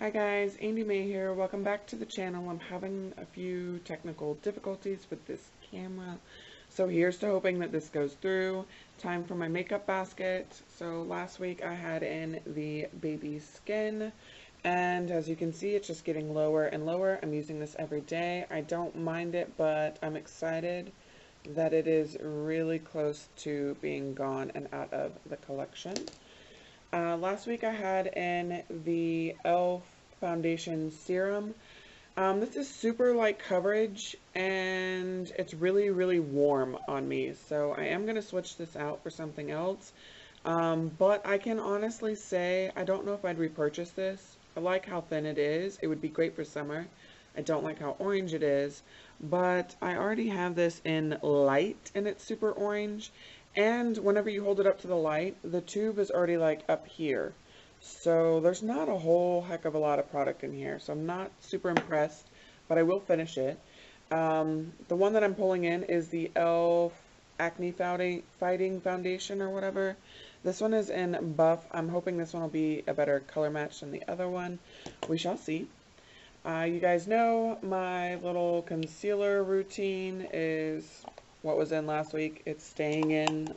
Hi guys, Andy May here. Welcome back to the channel. I'm having a few technical difficulties with this camera. So here's to hoping that this goes through. Time for my makeup basket. So last week I had in the baby skin, and as you can see it's just getting lower and lower. I'm using this every day. I don't mind it, but I'm excited that it is really close to being gone and out of the collection. Last week I had in the e.l.f. foundation serum. This is super light coverage and it's really warm on me, so I am going to switch this out for something else. But I can honestly say I don't know if I'd repurchase this. I like how thin it is. It would be great for summer. I don't like how orange it is, but I already have this in light and it's super orange. And whenever you hold it up to the light, the tube is already like up here. So there's not a whole heck of a lot of product in here. So I'm not super impressed, but I will finish it. The one that I'm pulling in is the e.l.f. Acne Fighting Foundation or whatever. This one is in buff. I'm hoping this one will be a better color match than the other one. We shall see. You guys know my little concealer routine is what was in last week. It's staying in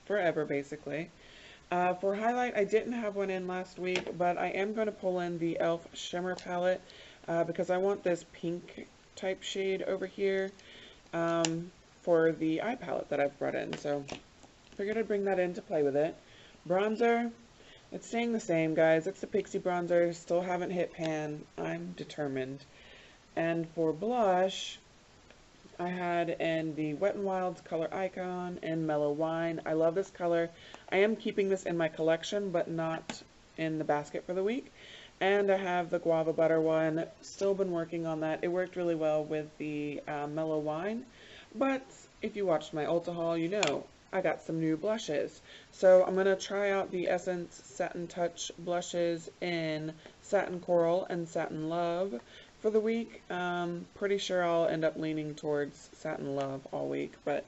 forever, basically. For highlight, I didn't have one in last week, but I am going to pull in the e.l.f. Shimmer Palette because I want this pink type shade over here for the eye palette that I've brought in. So figured I'd bring that in to play with it. Bronzer, it's staying the same, guys. It's the Pixie bronzer. Still haven't hit pan. I'm determined. And for blush, I had in the Wet n Wild's Color Icon and Mellow Wine. I love this color. I am keeping this in my collection, but not in the basket for the week. And I have the Guava Butter one. Still been working on that. It worked really well with the Mellow Wine. But if you watched my Ulta haul, you know I got some new blushes. So I'm going to try out the Essence Satin Touch blushes in Satin Coral and Satin Love for the week. Pretty sure I'll end up leaning towards Satin Love all week, but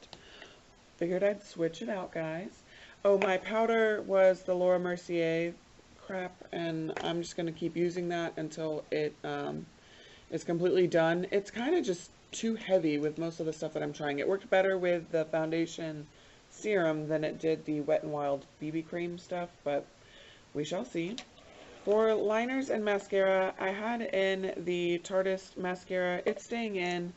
figured I'd switch it out, guys. Oh, my powder was the Laura Mercier crap, and I'm just going to keep using that until it is completely done. It's kind of just too heavy with most of the stuff that I'm trying. It worked better with the foundation serum than it did the Wet n Wild BB cream stuff, but we shall see. For liners and mascara, I had in the Tarteist mascara. It's staying in.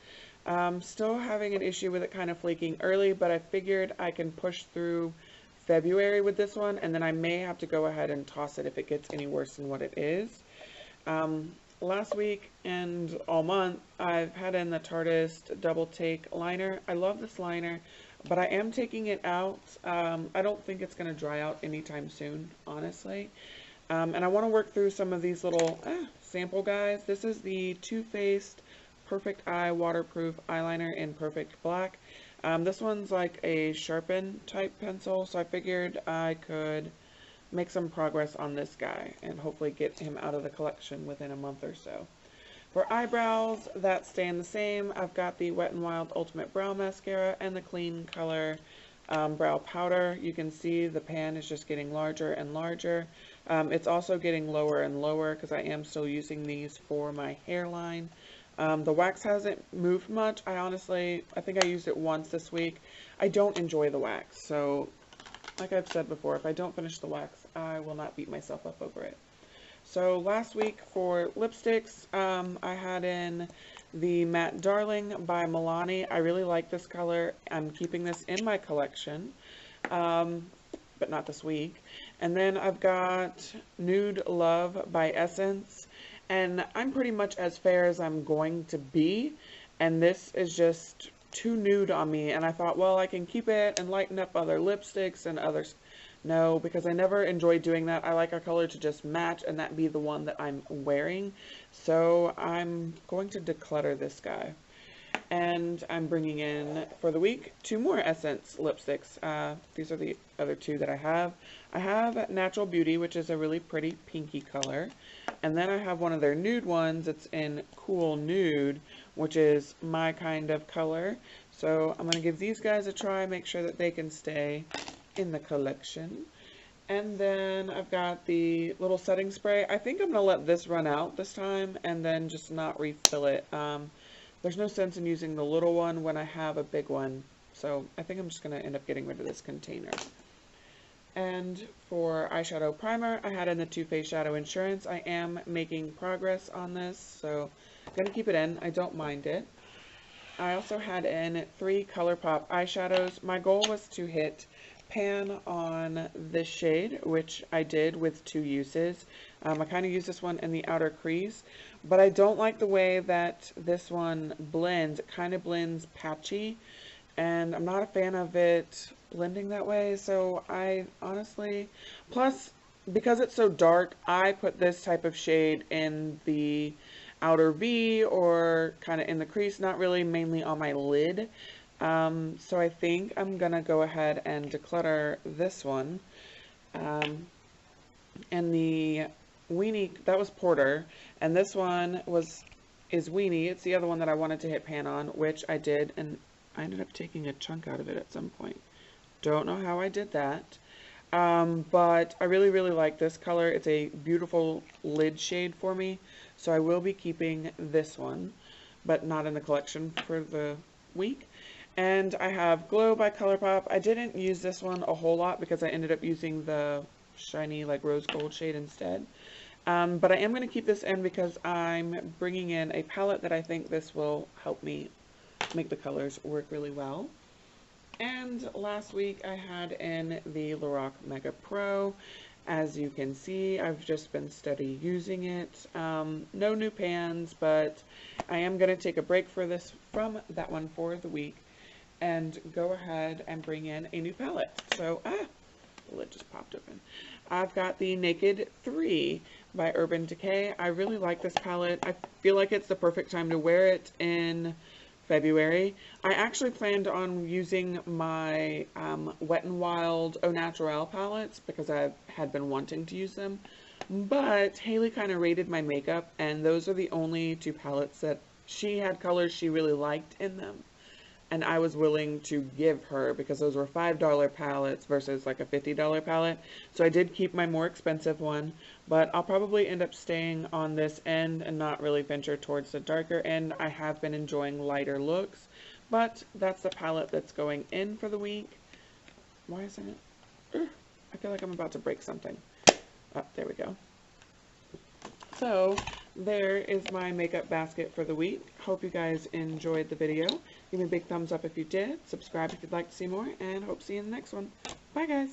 Still having an issue with it kind of flaking early, but I figured I can push through February with this one, and then I may have to go ahead and toss it if it gets any worse than what it is. Last week and all month, I've had in the Tarteist Double Take liner. I love this liner, but I am taking it out. I don't think it's going to dry out anytime soon, honestly. And I want to work through some of these little sample guys. This is the Too Faced Perfect Eye Waterproof Eyeliner in Perfect Black. This one's like a sharpen type pencil, so I figured I could make some progress on this guy and hopefully get him out of the collection within a month or so. For eyebrows, that's staying the same. I've got the Wet n Wild Ultimate Brow Mascara and the Clean Color brow powder. You can see the pan is just getting larger and larger. It's also getting lower and lower because I am still using these for my hairline. The wax hasn't moved much. I think I used it once this week. I don't enjoy the wax, so like I've said before, if I don't finish the wax, I will not beat myself up over it. So last week for lipsticks, I had in the Matte Darling by Milani. I really like this color. I'm keeping this in my collection, but not this week. And then I've got Nude Love by Essence, and I'm pretty much as fair as I'm going to be, and this is just too nude on me, and I thought, well, I can keep it and lighten up other lipsticks and others. No, because I never enjoy doing that. I like our color to just match and that be the one that I'm wearing. So I'm going to declutter this guy. And I'm bringing in, for the week, 2 more Essence lipsticks. These are the other 2 that I have. I have Natural Beauty, which is a really pretty pinky color. And then I have one of their nude ones. It's in Cool Nude, which is my kind of color. So I'm going to give these guys a try, make sure that they can stay in the collection. And then I've got the little setting spray. I think I'm going to let this run out this time and then just not refill it. There's no sense in using the little one when I have a big one. So I think I'm just going to end up getting rid of this container. And for eyeshadow primer, I had in the Too Faced Shadow Insurance. I am making progress on this, so I'm going to keep it in. I don't mind it. I also had in 3 ColourPop eyeshadows. My goal was to hit pan on this shade, which I did with 2 uses. I kind of used this one in the outer crease, but I don't like the way that this one blends. It kind of blends patchy, and I'm not a fan of it blending that way, so I honestly, plus because it's so dark, I put this type of shade in the outer V or kind of in the crease, not really mainly on my lid. So I think I'm gonna go ahead and declutter this one. And the Weenie, that was Porter, and this one is Weenie. It's the other one that I wanted to hit pan on, which I did, and I ended up taking a chunk out of it at some point. Don't know how I did that. But I really, really like this color. It's a beautiful lid shade for me. So I will be keeping this one, but not in the collection for the week. And I have Glow by ColourPop. I didn't use this one a whole lot because I ended up using the shiny like rose gold shade instead. But I am going to keep this in because I'm bringing in a palette that I think this will help me make the colors work really well. And last week I had in the Lorac Mega Pro. As you can see, I've just been steady using it. No new pans, but I am going to take a break from that one for the week and go ahead and bring in a new palette. So, the lid just popped open. I've got the Naked 3 by Urban Decay. I really like this palette. I feel like it's the perfect time to wear it in February. I actually planned on using my Wet n Wild Au Naturel palettes because I had been wanting to use them, but Haley kind of rated my makeup, and those are the only 2 palettes that she had colors she really liked in them, and I was willing to give her because those were $5 palettes versus like a $50 palette. So I did keep my more expensive one, but I'll probably end up staying on this end and not really venture towards the darker end. I have been enjoying lighter looks, but that's the palette that's going in for the week. Why isn't it? I feel like I'm about to break something. Oh, there we go. So there is my makeup basket for the week. Hope you guys enjoyed the video. Give me a big thumbs up if you did. Subscribe if you'd like to see more, and hope to see you in the next one. Bye guys.